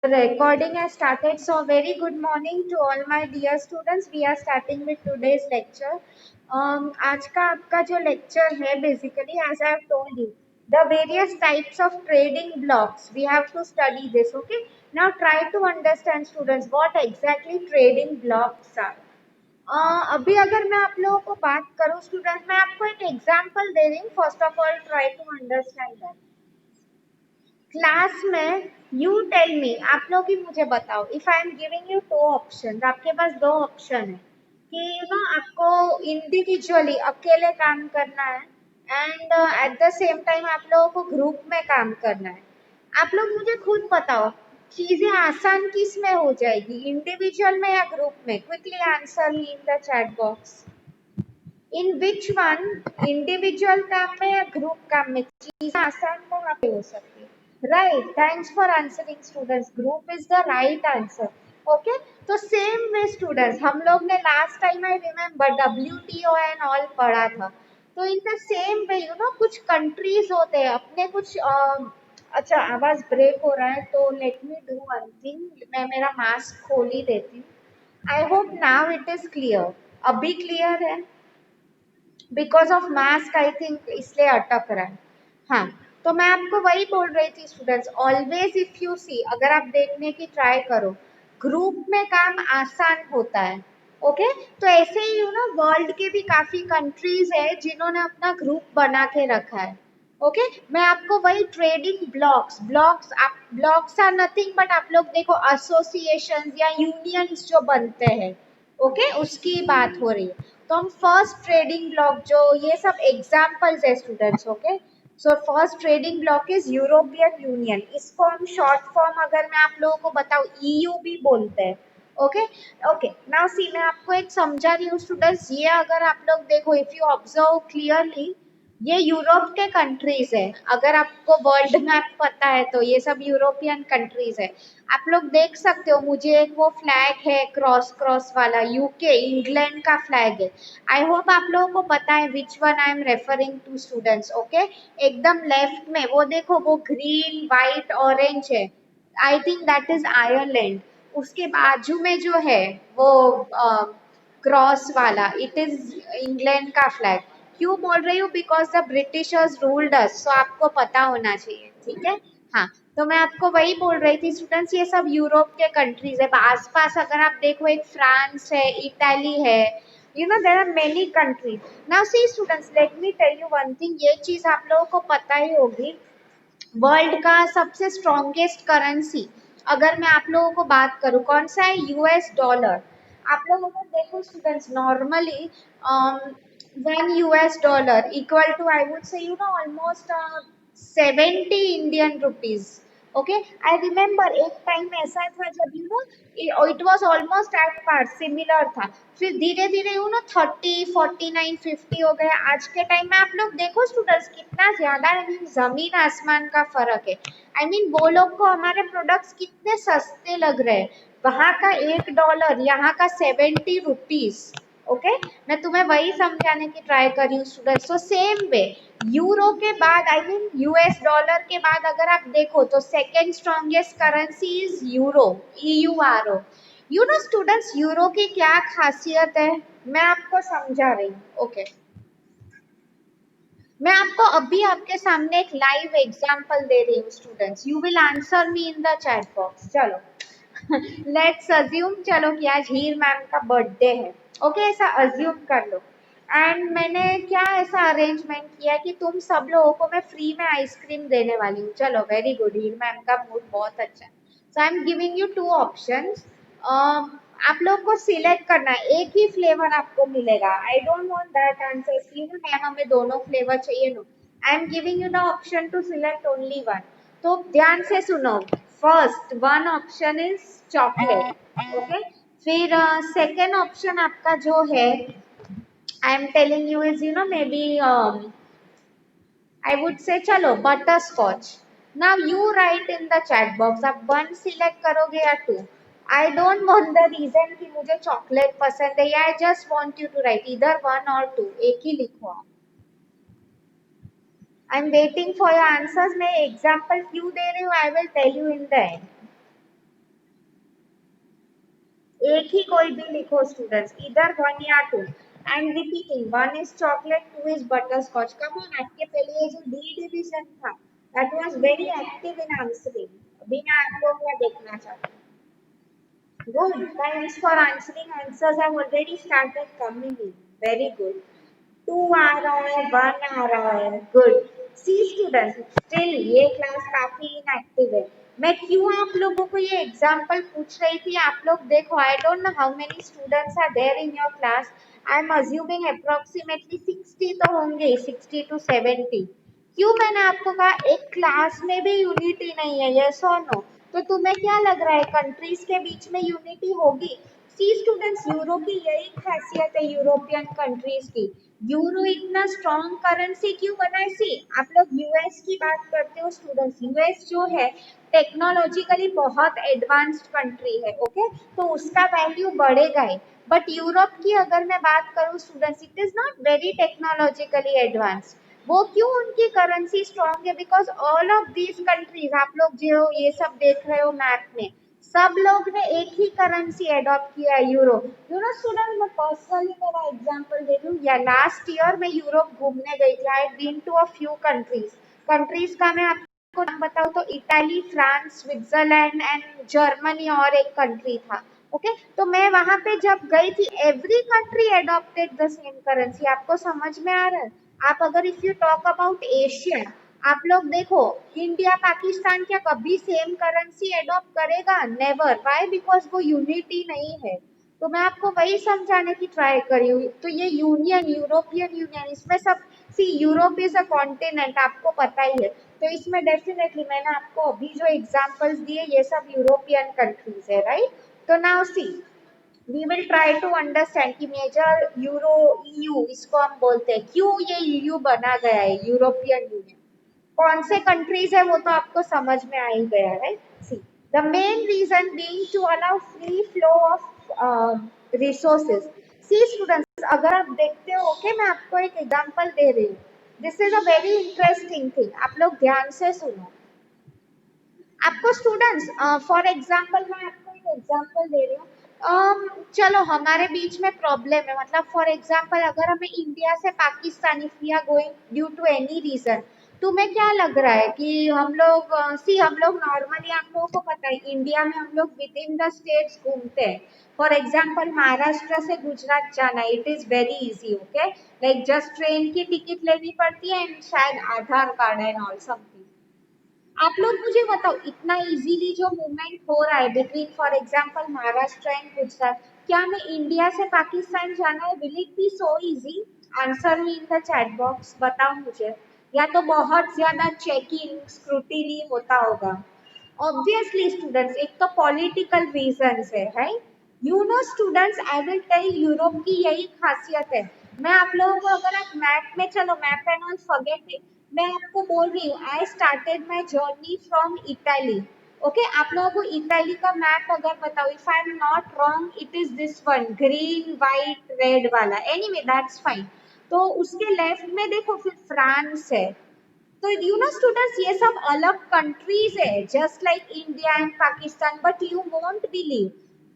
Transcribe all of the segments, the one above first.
Recording has started. So, very good morning to all my dear students. We are starting with today's lecture. आज का आपका जो lecture है, basically, as I have told you, the various types of trading blocks. We have to study this. Okay. Now, try to understand, students, what exactly trading blocks are. अभी अगर मैं आप लोगों को बात करूँ, students, मैं आपको एक example दे रही हूँ. First of all, try to understand that. Class में यू टेल मी, आप लोग ही मुझे बताओ, if I am giving you two option, आपके पास दो ऑप्शन है कि आपको इंडिविजुअली अकेले काम करना है and at the same time आप लोगों को ग्रुप में काम करना है। आप लोग मुझे खुद बताओ, चीजें आसान किस में हो जाएगी, इंडिविजुअल में या ग्रुप में? Quickly answer me in the chat box. In which one, individual काम में या ग्रुप काम में चीजें आसान कहाँ पे हो सकती है? Right, thanks for answering students, group is the right answer. Okay, तो सेम वे स्टूडेंट्स, हम लोग ने last time I remember WTO and all पढ़ा था। तो इन द सेम वे कुछ कंट्रीज होते हैं अपने कुछ अच्छा आवाज ब्रेक हो रहा है तो let me do one thing, मैं मेरा मास्क खोल ही देती हूँ। I hope now it is clear. अभी क्लियर है? Because of mask I think इसलिए अटक रहा है। हाँ, तो मैं आपको वही बोल रही थी स्टूडेंट्स, ऑलवेज इफ यू सी, अगर आप देखने की ट्राई करो, ग्रुप में काम आसान होता है। ओके, तो ऐसे ही वर्ल्ड के भी काफी कंट्रीज है जिन्होंने अपना ग्रुप बना के रखा है। ओके, मैं आपको वही ट्रेडिंग ब्लॉक्स ब्लॉक्स आप ब्लॉक्स आर नथिंग बट आप लोग देखो एसोसिएशन या यूनियंस जो बनते हैं, ओके, उसकी बात हो रही है। तो हम फर्स्ट ट्रेडिंग ब्लॉक, जो ये सब एग्जांपल्स है students, okay, so first trading block is European union. इसको हम शॉर्ट फॉर्म अगर मैं आप लोगों को बताऊं, ईयू भी बोलते हैं। ओके, ओके, नाउ सी, मैं आपको एक समझा रही हूँ स्टूडेंट्स, ये अगर आप लोग देखो, इफ यू ऑब्जर्व क्लियरली, ये यूरोप के कंट्रीज है। अगर आपको वर्ल्ड मैप पता है तो ये सब यूरोपियन कंट्रीज है। आप लोग देख सकते हो, मुझे एक वो फ्लैग है क्रॉस क्रॉस वाला, यूके इंग्लैंड का फ्लैग है। आई होप आप लोगों को पता है which one I am referring to students. Okay, एकदम लेफ्ट में वो देखो, वो ग्रीन वाइट ऑरेंज है, I think that is Ireland. उसके बाजू में जो है वो क्रॉस वाला, इट इज इंग्लैंड का फ्लैग। क्यों बोल रही हूँ? Because the Britishers ruled us, so आपको पता होना चाहिए, ठीक है। हाँ, तो मैं आपको वही बोल रही थी स्टूडेंट्स, ये सब यूरोप के कंट्रीज है। आसपास अगर आप देखो, एक फ्रांस है, इटाली है, there are many countries. Now see students, let me tell you one thing, ये चीज आप लोगों को पता ही होगी, वर्ल्ड का सबसे स्ट्रॉन्गेस्ट करेंसी अगर मैं आप लोगों को बात करूं, कौन सा है? US dollar. आप लोग अगर देखो students, normally $1 equal to, I would say almost 70 Indian rupees. Okay, I remember एक टाइम ऐसा था जब it was almost at par, similar था। फिर धीरे धीरे 30, 49, 50 हो गया। आज के टाइम में आप लोग देखो स्टूडेंट्स, कितना ज्यादा जमीन आसमान का फर्क है। आई मीन वो लोग को हमारे प्रोडक्ट्स कितने सस्ते लग रहे हैं, वहां का $1, यहाँ का 70 रुपीज। ओके, मैं तुम्हें वही समझाने की ट्राई कर रही हूँ स्टूडेंट्स। तो सेम वे, यूरो के बाद, आई मीन यूएस डॉलर के बाद अगर आप देखो तो second strongest currency is euro, EURO। Students, euro की क्या खासियत है, मैं आपको समझा रही हूँ। ओके, मैं आपको अभी आपके सामने एक लाइव एग्जांपल दे रही हूँ students, you will answer me in the chat box. चलो लेट्स अज्यूम, चलो कि आज हीर मैम का बर्थडे है। ओके, ऐसा अज्यूम कर लो। एंड मैंने क्या ऐसा अरेंजमेंट किया कि तुम सब लोगों को मैं फ्री में आइसक्रीम देने वाली हूँ। चलो, वेरी गुड, हीर मैम का मूड बहुत अच्छा है। So I am giving you two options. आप लोग को सिलेक्ट करना है, एक ही फ्लेवर आपको मिलेगा। I don't want that answer कि मैम हमें दोनों फ्लेवर चाहिए। No, I am giving you the option to select only one. तो ध्यान से सुनो, first one option is chocolate. Okay, फिर सेकेंड ऑप्शन आपका जो है, I am telling you is maybe I would say, चलो, बटर स्कॉच। Now you write in the chat box, आप वन सिलेक्ट करोगे या two? I don't want the reason कि मुझे चॉकलेट पसंद है, या I just want you to write इधर वन और टू, एक ही लिखो आप। I am waiting for your answers. मैं एग्जांपल क्यों दे रही हूँ, I will tell you in the end. एक ही कोई भी लिखो स्टूडेंट्स, इधर वन या two and repeating, one is chocolate, two is butterscotch. Come on, आपके पहले ये जो डी डिवीजन था that was very active in answering, अभी मैं आप लोगों का देखना चाहती हूँ। Good. Thanks for answering. Answers have already started coming in. Very good. Two आ रहा है, वन आ रहा है, गुड। सी स्टूडेंट, स्टिल ये क्लास काफी इनएक्टिव है। मैं क्यों आप लोगों को ये एग्जांपल पूछ रही थी, आप लोग देखो, I don't know how many students are there in your class. I am assuming approximately 60 तो होंगे, 60 to 70। क्यों मैंने आपको कहा एक क्लास में भी यूनिटी नहीं है, यस और नो? तो तुम्हें क्या लग रहा है कंट्रीज के बीच में यूनिटी होगी? सी स्टूडेंट्स, यूरो की यही खासियत है यूरोपियन कंट्रीज की। यूरो इतना स्ट्रॉन्ग करेंसी क्यों बना है? सी, आप लोग यूएस की बात करते हो स्टूडेंट्स, यूएस जो है टेक्नोलॉजिकली बहुत एडवांस्ड कंट्री है, ओके, तो उसका वैल्यू बढ़ेगा ही। बट यूरोप की अगर मैं बात करूं students, it is not very technologically advanced. वो क्यों उनकी करेंसी स्ट्रॉन्ग है? Because all of these countries, आप लोग जो ये सब देख रहे हो मैप में, सब लोग ने एक ही करेंसी अडॉप्ट किया है, यूरो। यू नो स्टूडेंट, मैं पर्सनली मेरा एग्जांपल दे दूं, या लास्ट ईयर मैं यूरोप घूमने गई थी। I been to a few countries. Countries का मैं आपको नाम बताऊं तो Italy, France, Switzerland and Germany, और एक कंट्री था, ओके। तो मैं वहां पे जब गई थी, every country adopted the same currency. आपको समझ में आ रहा है? आप अगर if you talk about Asia, आप लोग देखो, इंडिया पाकिस्तान क्या कभी सेम करेंसी एडॉप्ट करेगा? नेवर। व्हाई? बिकॉज वो यूनिटी नहीं है। तो मैं आपको वही समझाने की ट्राई करी हूँ। तो ये यूनियन, यूरोपियन यूनियन, इसमें सब, सी यूरोप इज अ कॉन्टिनेंट, आपको पता ही है। तो इसमें डेफिनेटली मैंने आपको अभी जो एग्जांपल्स दिए ये सब यूरोपियन कंट्रीज है, राइट? तो now see, we will try to understand कि मेजर यूरो, ईयू इसको हम बोलते हैं, क्यों ये ईयू बना गया है, यूरोपियन यूनियन। कौन से कंट्रीज है वो तो आपको समझ में आ ही गया, right? See, the main reason being to allow free flow of resources. See students, अगर आप देखते हो, ओके, मैं आपको एक एग्जांपल दे रही हूँ। This is a very interesting thing, आप लोग ध्यान से सुनो। आपको स्टूडेंट्स, फॉर एग्जांपल मैं आपको एक एग्जांपल दे रही हूँ। चलो हमारे बीच में प्रॉब्लम है, मतलब फॉर एग्जांपल अगर हमें इंडिया से Pakistan, if we are going due to any reason, तुम्हें क्या लग रहा है कि हम लोग, सी, हम लोग नॉर्मली, आप लोगों को पता है इंडिया में हम लोग विद इन द स्टेट्स घूमते हैं। फॉर एग्जाम्पल महाराष्ट्र से गुजरात जाना, it is very easy, okay, like just train की टिकट लेनी पड़ती है एंड शायद आधार कार्ड एंड ऑल समथिंग। आप लोग मुझे बताओ, इतना इजीली जो मूवमेंट हो रहा है between for example Maharashtra and Gujarat, क्या हमें इंडिया से पाकिस्तान जाना है? Will it be so easy? Answer me in the chat box, बताओ मुझे। या तो बहुत ज्यादा चेकिंग, स्क्रूटिनी होता होगा? ऑब्वियसली स्टूडेंट्स, एक तो पॉलिटिकल रीजंस है, right? You know students, I will tell, Europe की यही खासियत है। मैं आप लोगों को, अगर आप मैप में, चलो map and all forget it, मैं आपको बोल रही हूँ, I started my journey from Italy, okay. आप लोगों को इटाली का मैप अगर बताओ, if I am not wrong, it is this one, green white red वाला, एनीवे दैट्स फाइन। तो उसके लेफ्ट में देखो, फिर फ्रांस है। तो यू नो स्टूडेंट्स, ये सब अलग कंट्रीज है, just like India and Pakistan, but you won't believe,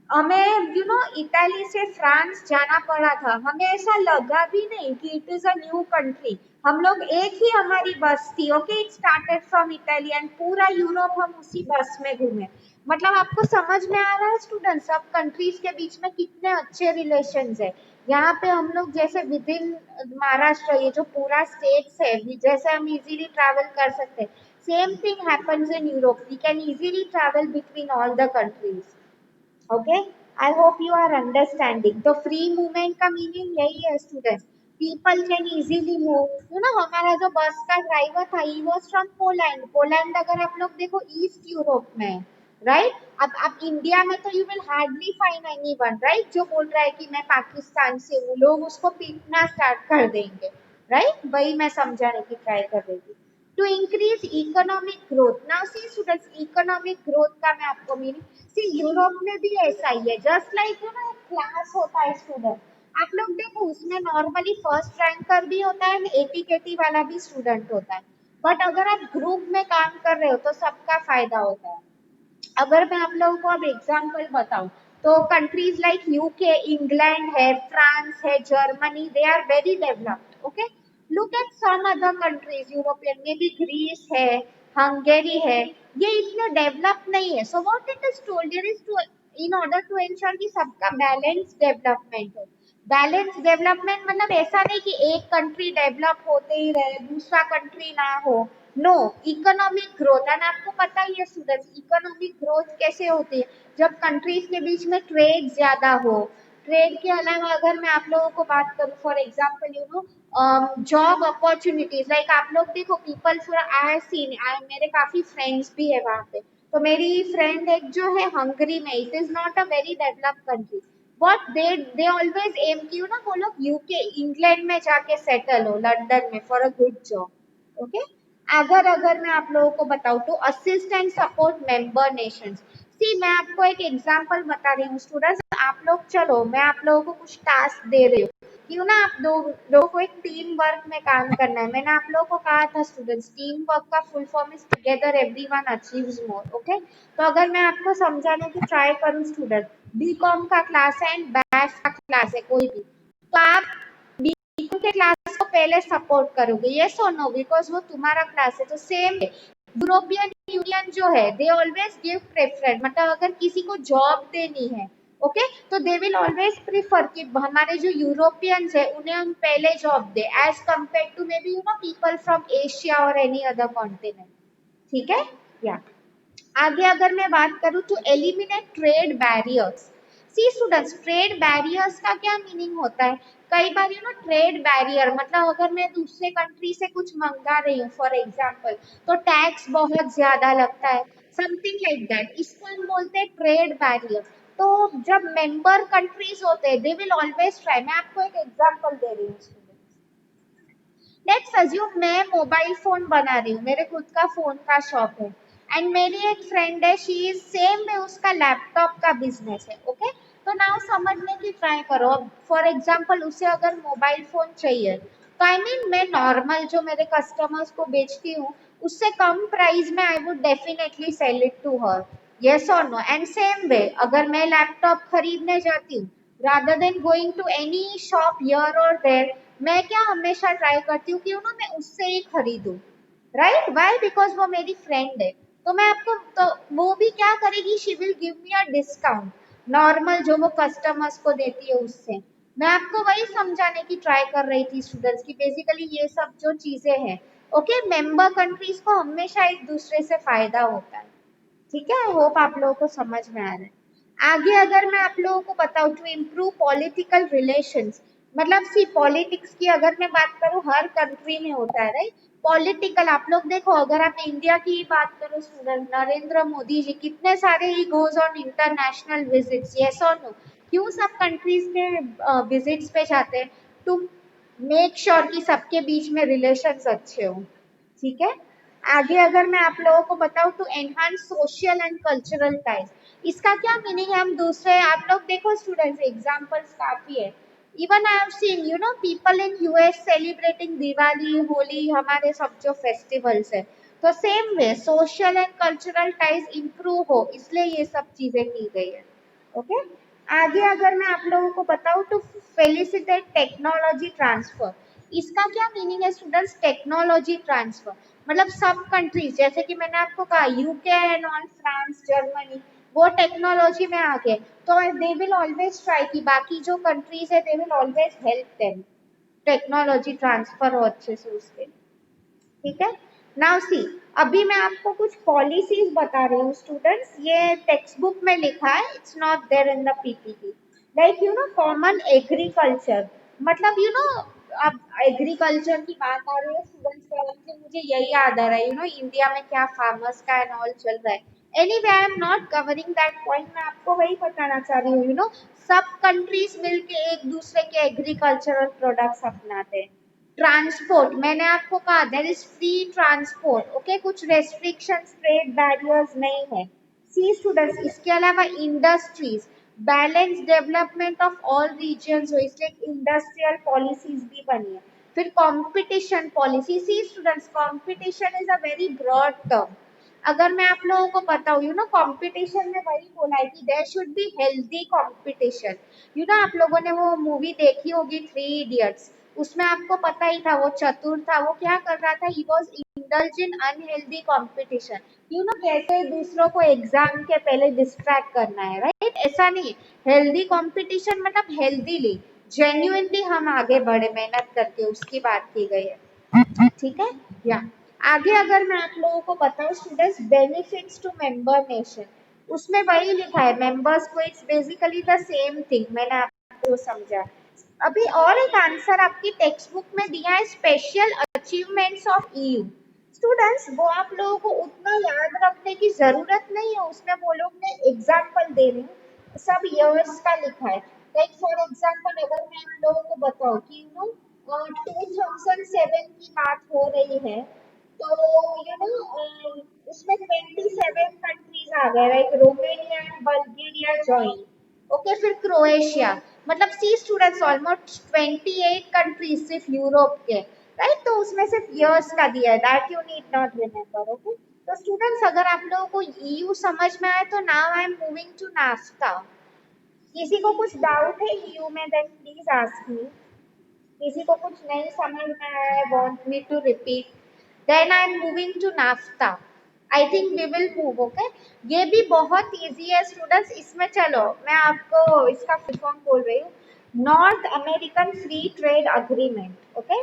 हमें यू नो इटाली से फ्रांस जाना पड़ा था, हमें ऐसा लगा भी नहीं कि it is a new country. हम लोग, एक ही हमारी बस थी, okay, it started from Italy and पूरा यूरोप हम उसी बस में घूमे। मतलब आपको समझ में आ रहा है स्टूडेंट, सब कंट्रीज के बीच में कितने अच्छे रिलेशंस है। यहाँ पे हम लोग जैसे विद इन महाराष्ट्र, ये जो पूरा स्टेट्स है, जैसे हम इजीली ट्रैवल कर सकते हैं, same thing happens in Europe, we can easily travel between all the countries, okay. I hope you are understanding. तो फ्री मूवमेंट का मीनिंग यही है students, people can easily move. You know हमारा जो bus का ड्राइवर था, he was from Poland. Poland अगर आप लोग देखो ईस्ट यूरोप में, राइट? अब इंडिया में तो you will hardly find anyone, right, जो बोल रहा है कि मैं पाकिस्तान से हूँ, लोग उसको पीटना स्टार्ट कर देंगे, राइट? वही मैं समझाने की ट्राई कर रही थी। To increase economic growth, now see students, economic growth का मैं आपको मीनिंग, सी यूरोप में भी ऐसा ही है, just like you know class होता है स्टूडेंट, आप लोग देखो उसमें नॉर्मली फर्स्ट रैंकर भी होता है, एटी केटी वाला भी स्टूडेंट होता है। बट अगर आप ग्रुप में काम कर रहे हो तो सबका फायदा होता है। अगर मैं आप लोगों को अब एग्जाम्पल बताऊं, तो कंट्रीज लाइक यूके, इंग्लैंड है, फ्रांस है, Germany, they are very developed. Okay, look at some other countries European में भी, ग्रीस है, हंगेरी है, ये इतने डेवलप नहीं है. So what it is told here is to, in order to ensure कि सबका बैलेंस डेवलपमेंट हो. बैलेंस डेवलपमेंट मतलब ऐसा नहीं कि एक कंट्री डेवलप होते ही रहे दूसरा कंट्री ना हो. No, economic growth. एंड आपको पता ही है स्टूडेंट्स, इकोनॉमिक ग्रोथ कैसे होती है, जब कंट्रीज के बीच में ट्रेड ज्यादा हो. ट्रेड के अलावा अगर मैं आप लोगों को बात करूं, for example job opportunities, like आप लोग देखो, पीपल आई सीन, मेरे काफी फ्रेंड्स भी है वहां पे. तो मेरी फ्रेंड एक जो है हंगरी में, it is not a very developed country. What they always aim की ना, वो लोग यूके, इंग्लैंड में जाके सेटल हो, लंदन में, for a good job. Okay, अगर अगर मैं आप लोगों को बताऊं तो assist and support member nations. See, मैं आपको एक एग्जांपल बता रही हूँ स्टूडेंट्स. आप लोग चलो, मैं आप लोगों को कुछ टास्क दे रही हूँ, क्यों ना आप दो लोगों को एक टीम वर्क में काम करना है. मैंने आप लोगों को कहा था स्टूडेंट्स, टीम वर्क का full form is together everyone achieves more. Okay, तो अगर मैं आपको समझाने की ट्राई करूँ स्टूडेंट, बीकॉम का क्लास है एंड बैच का क्लास है कोई भी, तो आप बीकॉम के क्लास को पहले सपोर्ट करोगे, यस और नो, बिकॉज वो तुम्हारा क्लास है. तो सेम यूरोपियन यूनियन जो है, दे ऑलवेज गिव प्रेफरेंस, मतलब अगर किसी को जॉब देनी है, ओके, तो दे विल ऑलवेज प्रीफर कि हमारे जो यूरोपियंस है उन्हें हम पहले जॉब दे, as compare to may be people from Asia और एनी अदर कॉन्टिनेंट. ठीक है. या आगे अगर मैं बात करूं तो eliminate trade barriers. See students, trade barriers का क्या मीनिंग होता है? कई बार ट्रेड बैरियर मतलब अगर मैं दूसरे कंट्री से कुछ मंगा रही हूँ फॉर एग्जांपल, तो टैक्स बहुत ज्यादा लगता है, समथिंग लाइक दैट, इसको हम बोलते हैं ट्रेड बैरियर. तो जब मेंबर कंट्रीज होते हैं, दे विल ऑलवेज ट्राई. मैं आपको एक एग्जांपल दे रही हूँ. लेट्स अज्यूम मैं मोबाइल फोन बना रही हूँ, मेरे खुद का फोन का शॉप है, एंड मेरी एक फ्रेंड है, शी इज सेम में उसका लैपटॉप का बिजनेस है. ओके, तो नाउ समझने की ट्राई करो. फॉर एग्जांपल उसे अगर मोबाइल फोन चाहिए, तो आई मीन मैं नॉर्मल जो मेरे कस्टमर्स को बेचती हूँ उससे कम प्राइस में I would definitely sell it to her. Yes और नो. एंड सेम वे अगर मैं लैपटॉप खरीदने जाती हूँ, rather than going to any shop here or there, मैं क्या हमेशा ट्राई करती हूँ कि मैं उससे ही खरीदूं. Right, Y? बिकॉज वो मेरी फ्रेंड है. तो मैं आपको, तो वो भी क्या करेगी, she will give me a discount, normal जो वो कस्टमर्स को देती है उससे. मैं आपको वही समझाने की ट्राई कर रही थी स्टूडेंट्स की बेसिकली ये सब जो चीजें हैं, ओके, मेंबर कंट्रीज को हमेशा एक दूसरे से फायदा होता है. ठीक है, आई होप आप लोगों को समझ में आ रहा है. आगे अगर मैं आप लोगों को बताऊं टू इम्प्रूव पॉलिटिकल रिलेशंस, मतलब सी पॉलिटिक्स की अगर मैं बात करूं हर कंट्री में होता है, राइट. पॉलिटिकल आप लोग देखो, अगर आप इंडिया की ही बात करो स्टूडेंट, नरेंद्र मोदी जी कितने सारे he goes on international visits, yes और नो. क्यों सब कंट्रीज में विजिट्स पे जाते हैं? टू मेक श्योर कि सबके बीच में रिलेशंस अच्छे हो. ठीक है. आगे अगर मैं आप लोगों को बताऊं तो enhance social and cultural ties, इसका क्या मीनिंग है? हम दूसरे, आप लोग देखो स्टूडेंट्स, एग्जांपल्स काफी है. Even I have seen people in US celebrating Diwali, Holi, हमारे सब जो फेस्टिवल्स है. तो same way social and cultural ties improve हो, इसलिए ये सब चीजें की गई है. ओके. आगे अगर मैं आप लोगों को बताऊं तो फेलिसिटेट टेक्नोलॉजी ट्रांसफर, इसका क्या मीनिंग है स्टूडेंट्स? टेक्नोलॉजी ट्रांसफर मतलब सब कंट्रीज, जैसे कि मैंने आपको कहा UK and all, France, Germany, वो टेक्नोलॉजी में आ गए, तो दे विल ऑलवेज ट्राई कि बाकी जो कंट्रीज है, they will always help them, technology transfer हो अच्छे से उसके. ठीक है. नाउ सी, अभी मैं आपको कुछ पॉलिसीज बता रही हूँ स्टूडेंट्स, ये टेक्स्ट बुक में लिखा है, it's not there in the PPT. Like common agriculture, मतलब अब एग्रीकल्चर की बात आ रही है स्टूडेंट्स के, मुझे यही याद आ रहा है इंडिया में क्या फार्मर्स का एंड ऑल चल रहा है. Anyway I am not covering that point, मैं आपको वही बताना चाह रही हूँ सब कंट्रीज मिलके एक दूसरे के एग्रीकल्चरल प्रोडक्ट्स अपनाते हैं. ट्रांसपोर्ट, मैंने आपको कहा there is free transport, okay, कुछ रेस्ट्रिक्शंस, ट्रेड बैरियर्स नहीं है. सी स्टूडेंट्स, इसके अलावा industries, balance development of all regions हो, इसलिए इंडस्ट्रियल पॉलिसीज भी बनी है. फिर competition policy. See students, competition is a very broad term. अगर मैं आप लोगों को बताऊँ कंपटीशन में वही बोला है कि there should be healthy competition. आप लोगों ने वो मूवी देखी होगी थ्री इडियट्स, उसमें आपको पता ही था वो चतुर था, वो क्या कर रहा था, he was indulge in unhealthy competition. कैसे दूसरों को एग्जाम के पहले डिस्ट्रैक्ट करना है, राइट? ऐसा नहीं, हेल्दी कंपटीशन मतलब हेल्दीली, जेन्युइनली हम आगे बढ़े मेहनत करके, उसकी बात की गई है। ठीक है, या आगे अगर मैं आप लोगों को बताऊं students, benefits to member nation, उसमें वही लिखा है मेंबर्स को, it's basically the same thing, मैंने आपको समझा। अभी और एक आंसर आपकी टेक्स्ट बुक में दिया है, special achievements of EU. Students वो आप लोगों को उतना याद रखने की जरूरत नहीं है, उसमें वो लोग ने एग्जाम्पल दे रहे हैं, सब ईयर्स का लिखा है। लाइक फॉर एग्जाम्पल अगर मैं आप लोगों को बताऊं कि 2007 की बात हो रही है, तो उसमें 27 कंट्रीज आ गए, like Romania and Bulgaria join. Okay, फिर क्रोएशिया, मतलब सी स्टूडेंट्स ऑलमोस्ट 28 कंट्रीज सिर्फ यूरोप के, राइट? तो उसमें सिर्फ ईयर्स का दिया है, that you need not remember. Okay, तो स्टूडेंट्स अगर आप लोगों को ईयू समझ में आए तो now I am moving to NAFTA. किसी को कुछ डाउट है ईयू में, देन प्लीज आस्क मी। किसी को कुछ नहीं समझ में आया, want me to repeat, then I am moving to NAFTA. I think we will move. Okay, ये भी बहुत इजी है स्टूडेंट्स, इसमें चलो मैं आपको इसका फुल फॉर्म बोल रही हूँ, north American free trade agreement. Okay,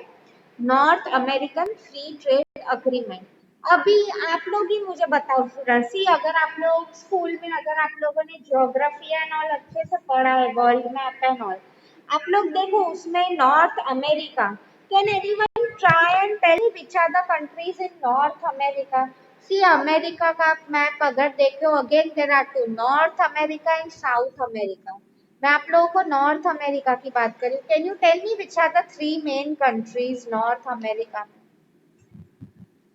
north American free trade agreement. अभी आप लोग ही मुझे बताओ स्टूडेंट्स, सी अगर आप लोग स्कूल में, अगर आप लोगों ने ज्योग्राफी एंड ऑल अच्छे से पढ़ा है, वर्ल्ड मैप एंड ऑल, आप लोग देखो उसमें North America, can anyone try and tell which are the countries in North America? See America का मैप अगर देखो, again there are two, North America and South America. मैं आप लोगों को नॉर्थ अमेरिका की बात करी, can you tell me which are the three main countries North America में?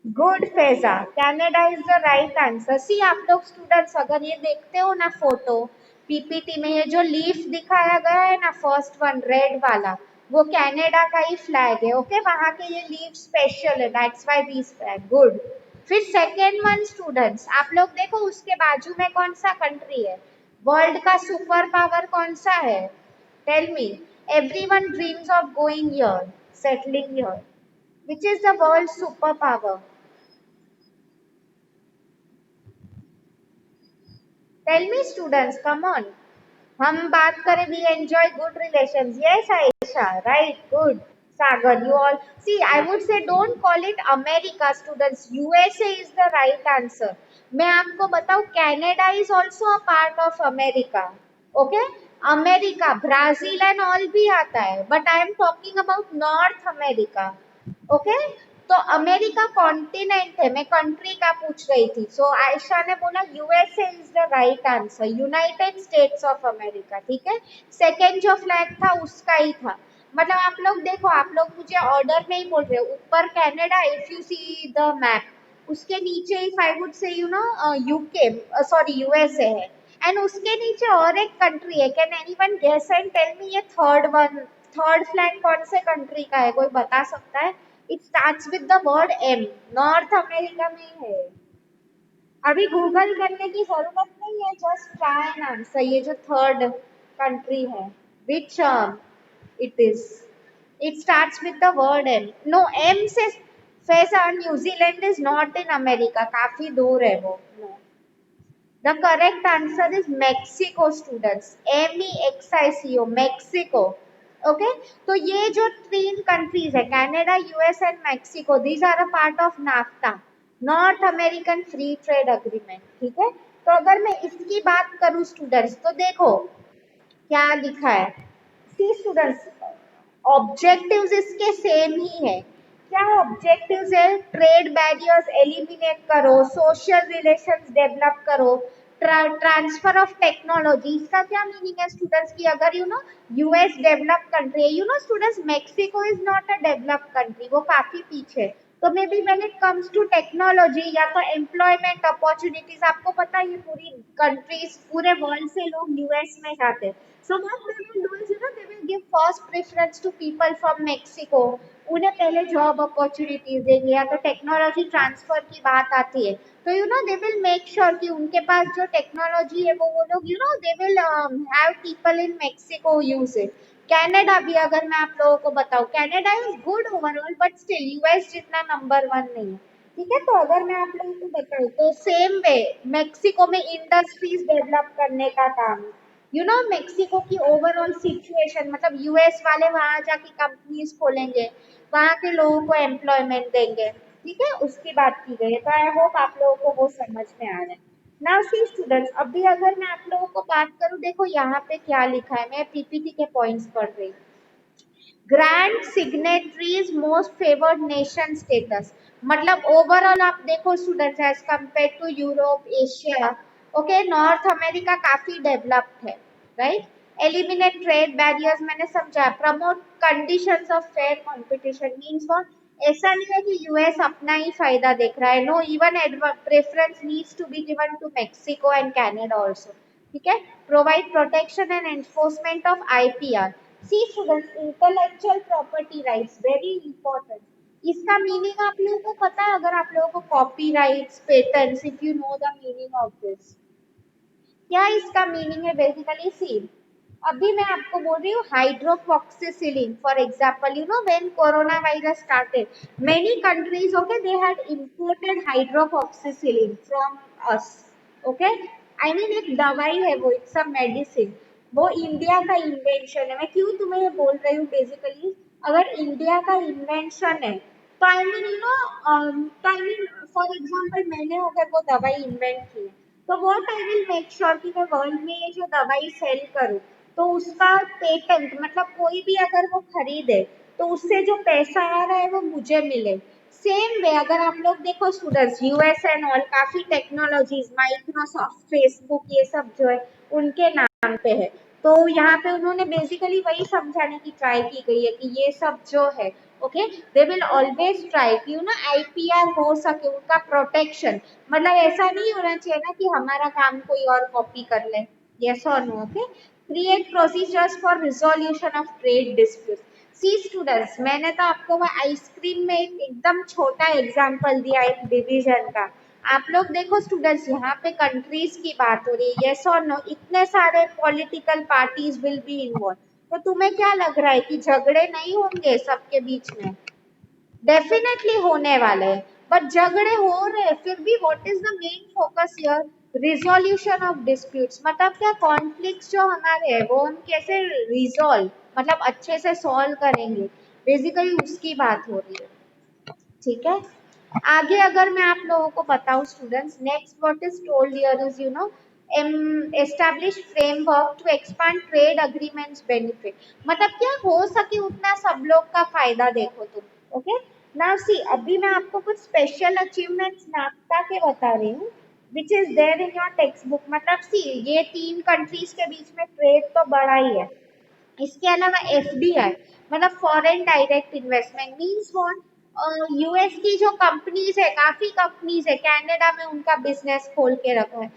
Good Faiza, Canada is the right answer. See आप लोग स्टूडेंट्स अगर ये देखते हो ना फोटो पीपीटी में, ये जो लीफ दिखाया गया है ना, फर्स्ट वन रेड वाला, वो कनाडा का ही फ्लैग है। ओके, वहां के ये लीफ स्पेशल है, that's why this flag. Good. फिर सेकेंड वन स्टूडेंट्स, आप लोग देखो उसके बाजू में कौन सा कंट्री है, वर्ल्ड का सुपर पावर कौन सा है? Tell me. Everyone dreams of going here, settling here, which is the world's superpower? Tell me students, come on. हम बात करें, we enjoy good relations. Yes, Aisha, right, good. Sagar, you all see. I would say don't call it America, students. USA is the right answer. मैं आपको बताऊं, Canada is also a part of America. Okay, America, Brazil and all भी आता है, but I am talking about North America. Okay, तो America continent है, मैं country का पूछ रही थी। सो आयशा ने बोला USA is the right answer, United states of America. ठीक है, सेकेंड जो फ्लैग था उसका ही था। मतलब आप लोग देखो, आप लोग मुझे ऑर्डर में ही बोल रहे हो, ऊपर Canada, if you see the map, उसके नीचे if I would say UK, sorry USA है, एंड उसके नीचे और एक कंट्री है। Can anyone guess and tell me ये थर्ड वन, थर्ड फ्लैग कौन से कंट्री का है, कोई बता सकता है? It starts with the word M, North America में ही है। अभी गूगल करने की जरूरत नहीं है, जस्ट ट्राई एंड आंसर, ये जो थर्ड कंट्री है, which it is, it starts with the word M. No, M से फैसा, New Zealand is not in America, काफी दूर है वो। No, the correct answer is Mexico students, MEXICO, Mexico. Okay, तो ये जो तीन कंट्रीज है, Canada, US and Mexico, these are a part of naphtha, north American free trade agreement. ठीक है, तो अगर मैं इसकी बात करूं स्टूडेंट्स, तो देखो क्या लिखा है, सी स्टूडेंट्स, ऑब्जेक्टिव्स इसके सेम ही है। क्या ऑब्जेक्टिव्स है? ट्रेड बैरियर्स एलिमिनेट करो, सोशल रिलेशंस डेवलप करो, ट्रांसफर ऑफ टेक्नोलॉजी। इसका क्या मीनिंग है स्टूडेंट्स की, अगर यूएस डेवलप कंट्री है, students, Mexico is not a developed country, वो काफी पीछे। तो maybe when it comes to technology या तो एम्प्लॉयमेंट अपॉर्चुनिटीज, आपको पता है ये पूरी कंट्रीज पूरे वर्ल्ड से लोग यूएस में जाते हैं। So what they will do is they will give first preference to people from Mexico. उन्हें पहले जॉब अपॉर्चुनिटीज देंगे, या तो टेक्नोलॉजी ट्रांसफर की बात आती है तो दे विल मेक श्योर कि उनके पास जो टेक्नोलॉजी है वो लोग they will have people in Mexico use it. Canada भी अगर मैं आप लोगों को बताऊं, Canada is good overall but still US जितना नंबर वन नहीं है। ठीक है, तो अगर मैं आप लोगों को बताऊं तो सेम वे मेक्सिको में इंडस्ट्रीज डेवलप करने का काम, मेक्सिको की ओवरऑल सिचुएशन, मतलब यूएस वाले वहां जाके कंपनीज खोलेंगे, वहां के लोगों को एम्प्लॉयमेंट देंगे। ठीक है, उसकी बात की गई है, तो आई होप आप लोगों को वो समझ में आ रहा है। नाउ सी स्टूडेंट्स, अभी अगर मैं आप लोगों को बात करूं, देखो यहाँ पे क्या लिखा है, मैं पीपीटी के पॉइंट्स पढ़ रही हूँ। Grand signatories most favoured nation status, मतलब ओवरऑल आप देखो students, as compare to Europe, Asia, okay, North America काफी डेवलप्ड है, राइट। एलिमिनेट ट्रेड बैरियर्स मैंने समझा, promote conditions of fair competition, means what, ऐसा नहीं है कि यूएस अपना ही फायदा देख रहा है, no, even preference needs to be given to Mexico and Canada also. ठीक है, provide protection and enforcement of IPR. See students, intellectual property rights very important. इसका मीनिंग आप लोगों को पता है? अगर आप लोगों को copyrights, patents, if you know the meaning of this, क्या इसका मीनिंग है बेसिकली? सी, अभी मैं आपको बोल रही हूँ hydroxychloroquine, for example when corona virus started, many countries, okay, they had imported hydroxychloroquine from us, okay. I mean एक दवाई है वो, इट्स अ मेडिसिन, वो इंडिया का इन्वेंशन है। मैं क्यों तुम्हें ये बोल रही हूँ बेसिकली, अगर इंडिया का इन्वेंशन है तो आई मीन तो आई मीन फॉर एग्जांपल मैंने अगर वो दवाई इन्वेंट की है, तो what I will make sure कि मैं वर्ल्ड में ये जो दवाई सेल करूं, तो उसका पेटेंट, मतलब कोई भी अगर वो खरीदे तो उससे जो पैसा आ रहा है वो मुझे मिले। सेम वे अगर आप लोग देखो स्टूडेंट्स, यूएस एंड ऑल काफी टेक्नोलॉजीज, माइक्रोसॉफ्ट, फेसबुक, ये सब जो है उनके नाम पे है। तो यहाँ पे उन्होंने बेसिकली वही समझाने की ट्राई की गई है कि ये सब जो है, okay, they will always try कि आईपीआर हो सके, उनका प्रोटेक्शन, मतलब ऐसा नहीं होना चाहिए ना कि हमारा काम कोई और कॉपी कर ले। यस और no? Okay, create procedures for resolution of trade dispute. See students, मैंने तो आपको वो आइसक्रीम में एक एकदम छोटा एग्जांपल दिया एक डिवीजन का। आप लोग देखो स्टूडेंट्स, यहाँ पे कंट्रीज की बात हो रही है, यस और नो, इतने सारे political parties will be involve, तो तुम्हें क्या लग रहा है कि झगड़े नहीं होंगे सबके बीच में? डेफिनेटली होने वाले हैं, बट झगड़े हो रहे हैं फिर भी what is the main focus here? Resolution of disputes, मतलब क्या, कॉन्फ्लिक्ट्स जो हमारे हैं वो हम कैसे रिजोल्व, मतलब अच्छे से सॉल्व करेंगे, बेसिकली उसकी बात हो रही है। ठीक है, आगे अगर मैं आप लोगों को बताऊं students, next what is told here is establish framework to expand trade agreements benefit, मतलब क्या हो सके उतना सब लोग का फायदा देखो तुम। ओके, नाउ सी, अभी मैं आपको कुछ स्पेशल अचीवमेंट्स नाफ्ता के बता रही हूँ which is there in your textbook. मतलब सी, ये तीन कंट्रीज के बीच में ट्रेड तो बड़ा ही है, इसके अलावा एफडीआई, मतलब foreign direct investment, means what, US की जो कंपनीज है, काफी कंपनीज है कनाडा में उनका बिजनेस खोल के रखा है।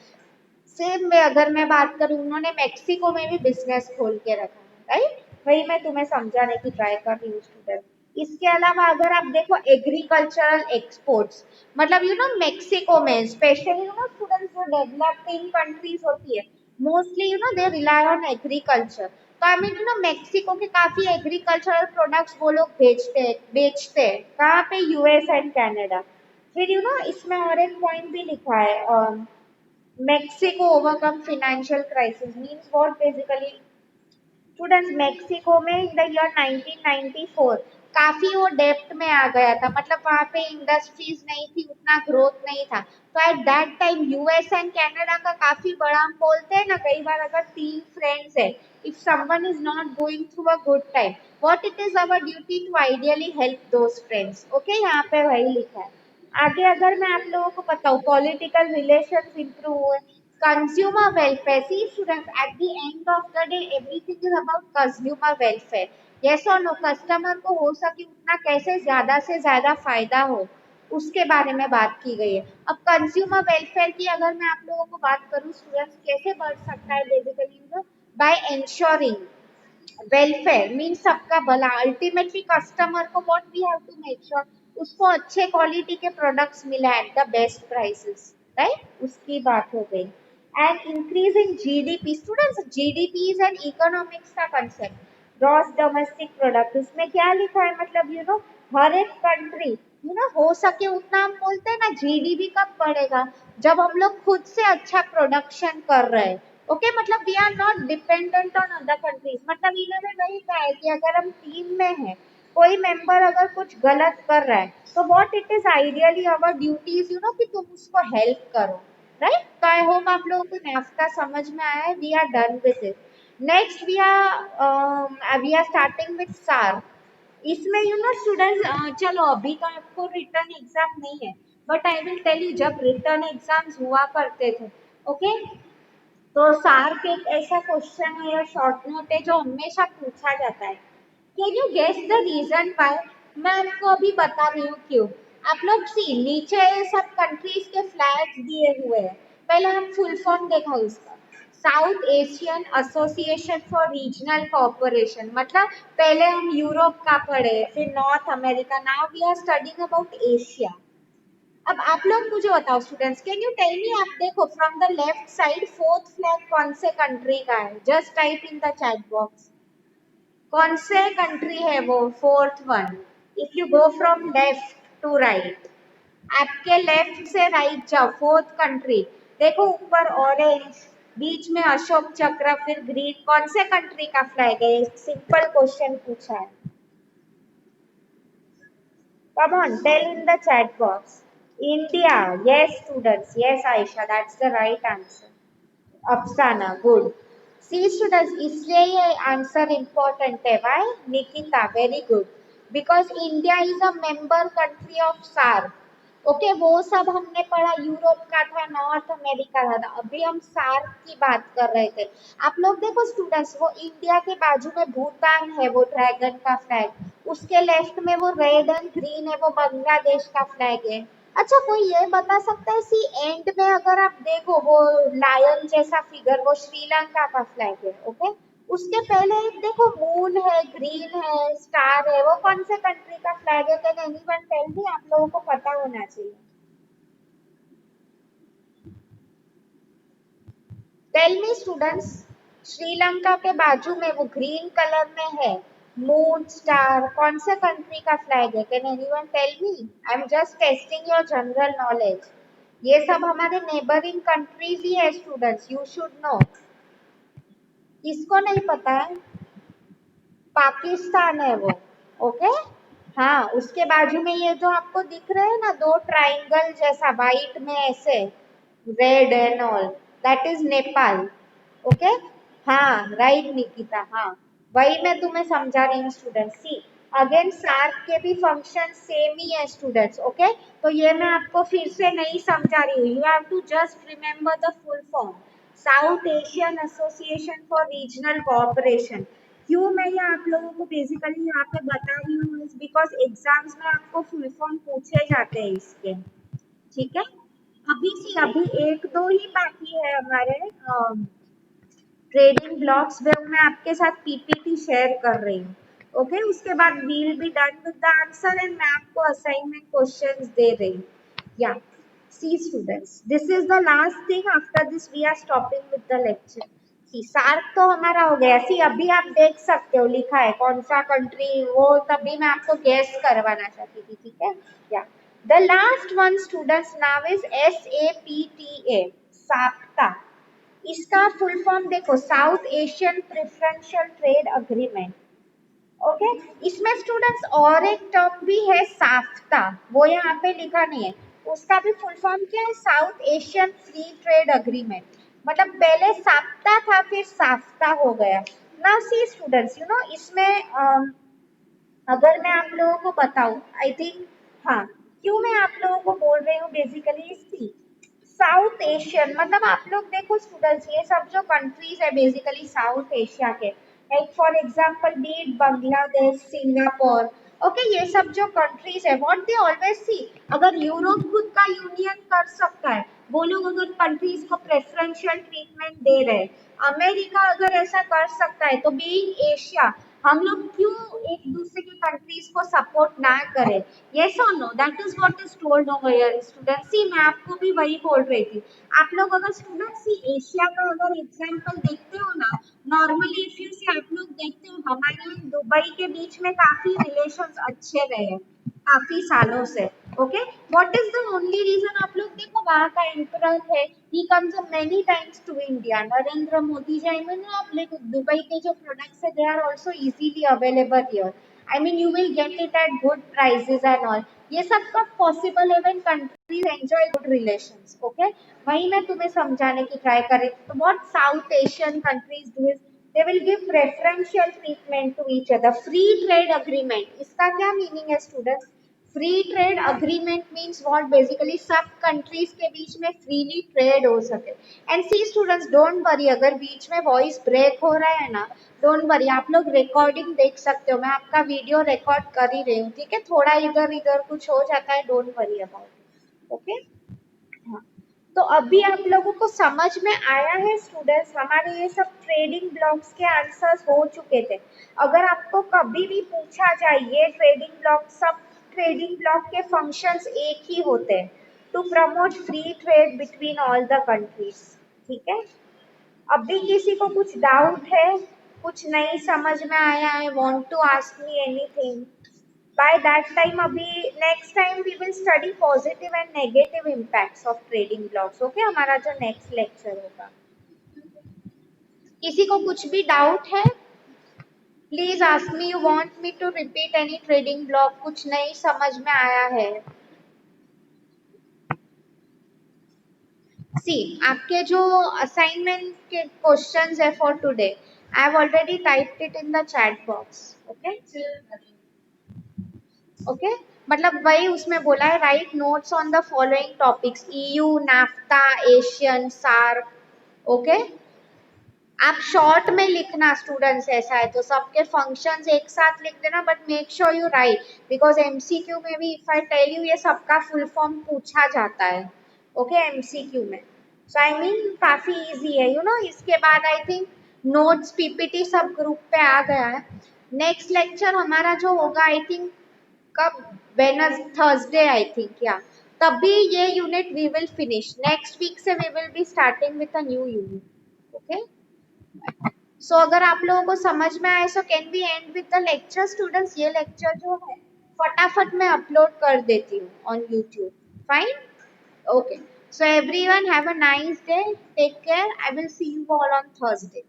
सेम में अगर मैं बात करूं, उन्होंने मेक्सिको में भी बिजनेस खोल के रखा है, राइट। वही मैं तुम्हें समझाने की ट्राई कर रही हूँ स्टूडेंट। इसके अलावा अगर आप देखो एग्रीकल्चरल एक्सपोर्ट्स, मतलब मेक्सिको में स्पेशली स्टूडेंट्स, जो डेवलपिंग कंट्रीज होती है mostly they rely on agriculture, तो आई मीन मेक्सिको के काफी एग्रीकल्चरल प्रोडक्ट्स वो लोग बेचते हैं कहाँ पे? US and Canada. फिर इसमें और एक पॉइंट भी लिखा है, Mexico overcome financial crisis, means what basically students, Mexico में इन द ईयर 1994 काफी वो डेप्थ में आ गया था, मतलब वहां पे इंडस्ट्रीज नहीं थी, उतना ग्रोथ नहीं था, तो at that time US and Canada का काफी बड़ा, हम बोलते हैं ना कई बार, अगर तीन फ्रेंड्स है, if someone is not going through a good time, what it is our duty to ideally help those friends. Okay, यहाँ पे वही लिखा है। आगे अगर मैं आप लोगों को बताऊं, पॉलिटिकल रिलेशंस इंप्रूव हुए, consumer welfare, see students, at the end of the day everything is about consumer welfare, yes और नो, कस्टमर को हो सके उतना कैसे ज्यादा से ज्यादा फायदा हो उसके बारे में बात की गई है। अब कंज्यूमर वेलफेयर की अगर मैं आप लोगों को बात करूं स्टूडेंट्स, कैसे बढ़ सकता है basically by ensuring welfare mean सबका भला। अल्टीमेटली कस्टमर को what we have to make sure उसको अच्छे क्वालिटी के प्रोडक्ट्स मिला at the best prices, right, उसकी बात हो गई। And increase in GDP students, GDP is an economics का कंसेप्ट, ग्रॉस डोमेस्टिक प्रोडक्ट। उसमें क्या लिखा है मतलब हर एक कंट्री हो सके उतना, हम बोलते हैं ना जीडीपी कब बढ़ेगा, जब हम लोग खुद से अच्छा प्रोडक्शन कर रहे हैं। ओके मतलब we are not dependent on other countries. मतलब इन्होंने वही कहा है कि अगर हम टीम में हैं, कोई मेंबर अगर कुछ गलत कर रहा है तो what it is ideally our duties कि तुम उसको हेल्प करो, राइट। तो आई होप आप लोगों को नाफ्ता समझ में आया है। We are done with it. Next we are starting with SAARC. इसमें स्टूडेंट्स, चलो अभी तो आपको रिटर्न एग्जाम नहीं है, but I will tell you जब रिटर्न एग्जाम्स हुआ करते थे, ओके, तो सार्क एक ऐसा क्वेश्चन है या शॉर्ट नोट है जो हमेशा पूछा जाता है। Can you guess the reason why? मैं आपको अभी बता रही हूँ क्यों। आप लोग सी नीचे सब कंट्रीज के फ्लैग्स दिए हुए हैं। पहले हम फुल फॉर्म देखा उसका, South Asian association for regional cooperation. मतलब पहले हम यूरोप का पढ़े, फिर North America, now we are studying about Asia. अब आप लोग मुझे बताओ students, can you tell me, आप देखो from the left side fourth flag कौन से कंट्री का है, just type in the chat box. कौन से कंट्री है वो fourth one? If you go from left to right, आपके लेफ्ट से राइट जाओ, फोर्थ कंट्री देखो, ऊपर ऑरेंज, बीच में अशोक चक्र, फिर ग्रीन, कौन से कंट्री का फ्लैग है? सिंपल क्वेश्चन पूछा है। Come on, tell in the chat box. India. Yes, students. Yes, Aisha, that's the right answer. Afsana, good. See, students, इसलिए ये आंसर important है. Why? Nikita, very good. Because India is a member country of SAARC. Okay वो सब हमने पढ़ा, Europe का था, north America था। अभी हम सार्क की बात कर रहे थे। आप लोग देखो स्टूडेंट्स, वो इंडिया के बाजू में भूटान है, वो ड्रैगन का फ्लैग, उसके लेफ्ट में वो रेड एंड ग्रीन है, वो बांग्लादेश का फ्लैग है। अच्छा कोई ये बता सकता है सी एंड में अगर आप देखो वो लायन जैसा फिगर, वो श्रीलंका का फ्लैग है, ओके। उसके पहले एक देखो मून है, ग्रीन है, स्टार है, वो कौन से कंट्री का फ्लैग है? Can anyone tell me? आप लोगों को पता होना चाहिए। टेल मी स्टूडेंट्स, श्रीलंका के बाजू में वो ग्रीन कलर में है मून स्टार, कौन से कंट्री का फ्लैग है? Can anyone tell me? I am just testing your general knowledge. ये सब हमारे नेबरिंग कंट्रीज ही है स्टूडेंट्स, यू शुड नो। किसको नहीं पता है? पाकिस्तान है वो, ओके। हाँ उसके बाजू में ये जो आपको दिख रहे हैं ना दो ट्राइंगल जैसा वाइट में ऐसे, red and all, that is Nepal, okay. हाँ राइट निकिता, हाँ वही मैं तुम्हें समझा रही हूँ स्टूडेंट्स। सी अगेन सार्क के भी फंक्शन सेम ही है स्टूडेंट्स, ओके। तो ये मैं आपको फिर से नहीं समझा रही हूँ, you have to just remember the full form, South Asian association for regional cooperation. क्यों मैं ये आप लोगों को बेसिकली यहाँ पे बता रही हूँ, बिकॉज एग्जाम्स में आपको फुल फॉर्म पूछे जाते हैं इसके, ठीक है। अभी एक दो ही बाकी है हमारे ट्रेडिंग ब्लॉक्स, में मैं आपके साथ पीपीटी शेयर कर रही हूँ, ओके। उसके बाद we'll be done with the answer and मैं आपको असाइनमेंट क्वेश्चंस दे रही हूँ, या see students, this is the last thing, after this we are stopping with the lecture. See SAARC तो हमारा हो गया। सी अभी आप देख सकते हो लिखा है कौन सा कंट्री, वो तभी मैं आपको गेस करवाना चाहती थी, ठीक है। या the last one students now is SAPTA, साप्ता। इसका फुल फॉर्म देखो, south Asian preferential trade agreement, okay. इसमें स्टूडेंट्स और एक टर्म भी है साफ्ता, वो यहाँ पे लिखा नहीं है। उसका भी फुल फॉर्म क्या है? South Asian free trade agreement. मतलब पहले साप्ता था फिर साफ्ता हो गया। नाउ सी स्टूडेंट्स, इसमें अगर मैं आप लोगों को बताऊं, आई थिंक, हाँ, क्यों मैं आप लोगों को बोल रही हूँ बेसिकली इसकी, साउथ एशियन मतलब आप लोग देखो स्टूडेंट्स, ये सब जो कंट्रीज है बेसिकली साउथ एशिया के, like for example B it Bangladesh, Singapore, okay, ये सब जो कंट्रीज है व्हाट दे ऑलवेज सी, अगर यूरोप खुद का यूनियन कर सकता है, वो लोग अगर कंट्रीज को प्रेफरेंशियल ट्रीटमेंट दे रहे हैं, अमेरिका अगर ऐसा कर सकता है, तो बीइंग एशिया हम लोग क्यों एक दूसरे की कंट्रीज को सपोर्ट ना करें? यस और no, that is what is told over here students. See मैं आपको भी वही बोल रही थी, आप लोग अगर स्टूडेंट्स सी एशिया का अगर एग्जांपल देखते हो ना, नॉर्मली इफ यू सी आप लोग देखते हो हमारे और दुबई के बीच में काफी रिलेशंस अच्छे रहे हैं काफी सालों से, okay, what is the only reason, आप लोग देखो वहां का एम्परर है, ही comes many times to India, Narendra Modi ji, I mean आप लोग दुबई के जो प्रोडक्ट्स है they are also easily available here, I mean you will get it at good prices and all, ये सब कब पॉसिबल है when countries enjoy good relations, okay, वही मैं तुम्हें समझाने की ट्राई कर रही थी। तो what south Asian countries do is they will give preferential treatment to each other, free trade agreement, इसका क्या मीनिंग है students? Free trade agreement means what, basically सब कंट्रीज के बीच में फ्रीली ट्रेड हो सके। And see students don't worry, अगर बीच में वॉइस ब्रेक हो रहा है ना, डोंट वरी, आप लोग रिकॉर्डिंग देख सकते हो, मैं आपका वीडियो रिकॉर्ड कर ही रही हूँ, ठीक है, थोड़ा इधर इधर कुछ हो जाता है, डोंट वरी अबाउट, ओके। हाँ, तो अभी आप लोगों को समझ में आया है स्टूडेंट्स, हमारे ये सब ट्रेडिंग ब्लॉक्स के आंसर्स हो चुके थे। अगर आपको कभी भी पूछा जाए ये ट्रेडिंग ब्लॉक, सब ट्रेडिंग ब्लॉक के फंक्शंस एक ही होते हैं, to promote free trade between all the countries, ठीक है। अभी किसी को कुछ डाउट है, कुछ नहीं समझ में आया है, want to ask me anything? by that time abhi next time we will study positive and negative impacts of trading blocks, okay, हमारा जो next lecture होगा। किसी को कुछ भी डाउट है, please ask me, you want me to repeat any trading block, कुछ नहीं समझ में आया है? सी आपके जो असाइनमेंट के क्वेश्चंस है for today, I have already typed it in the chat box, okay, okay, मतलब वही उसमें बोला है, write notes on the following topics, EU, NAFTA, ASEAN, SAARC, okay. आप शॉर्ट में लिखना स्टूडेंट्स, ऐसा है तो सबके फंक्शंस एक साथ लिख देना, but make sure you right, because MCQ में भी इफ आई टेल यू ये सबका फुल फॉर्म पूछा जाता है, ओके, एमसीक्यू में। सो आई मीन काफी इजी है, यू नो। इसके बाद आई थिंक नोट्स पीपीटी सब ग्रुप पे आ गया है। नेक्स्ट लेक्चर हमारा जो होगा आई थिंक कब, वेनस थर्सडे आई थिंक, या तभी ये unit we will finish, next week से we will be starting with a new unit, okay. So अगर आप लोगों को समझ में आए, so can be end with the lecture students, ये लेक्चर जो है फटाफट मैं अपलोड कर देती हूँ on YouTube, fine, okay. So everyone have a nice day, take care, I will see you all on Thursday.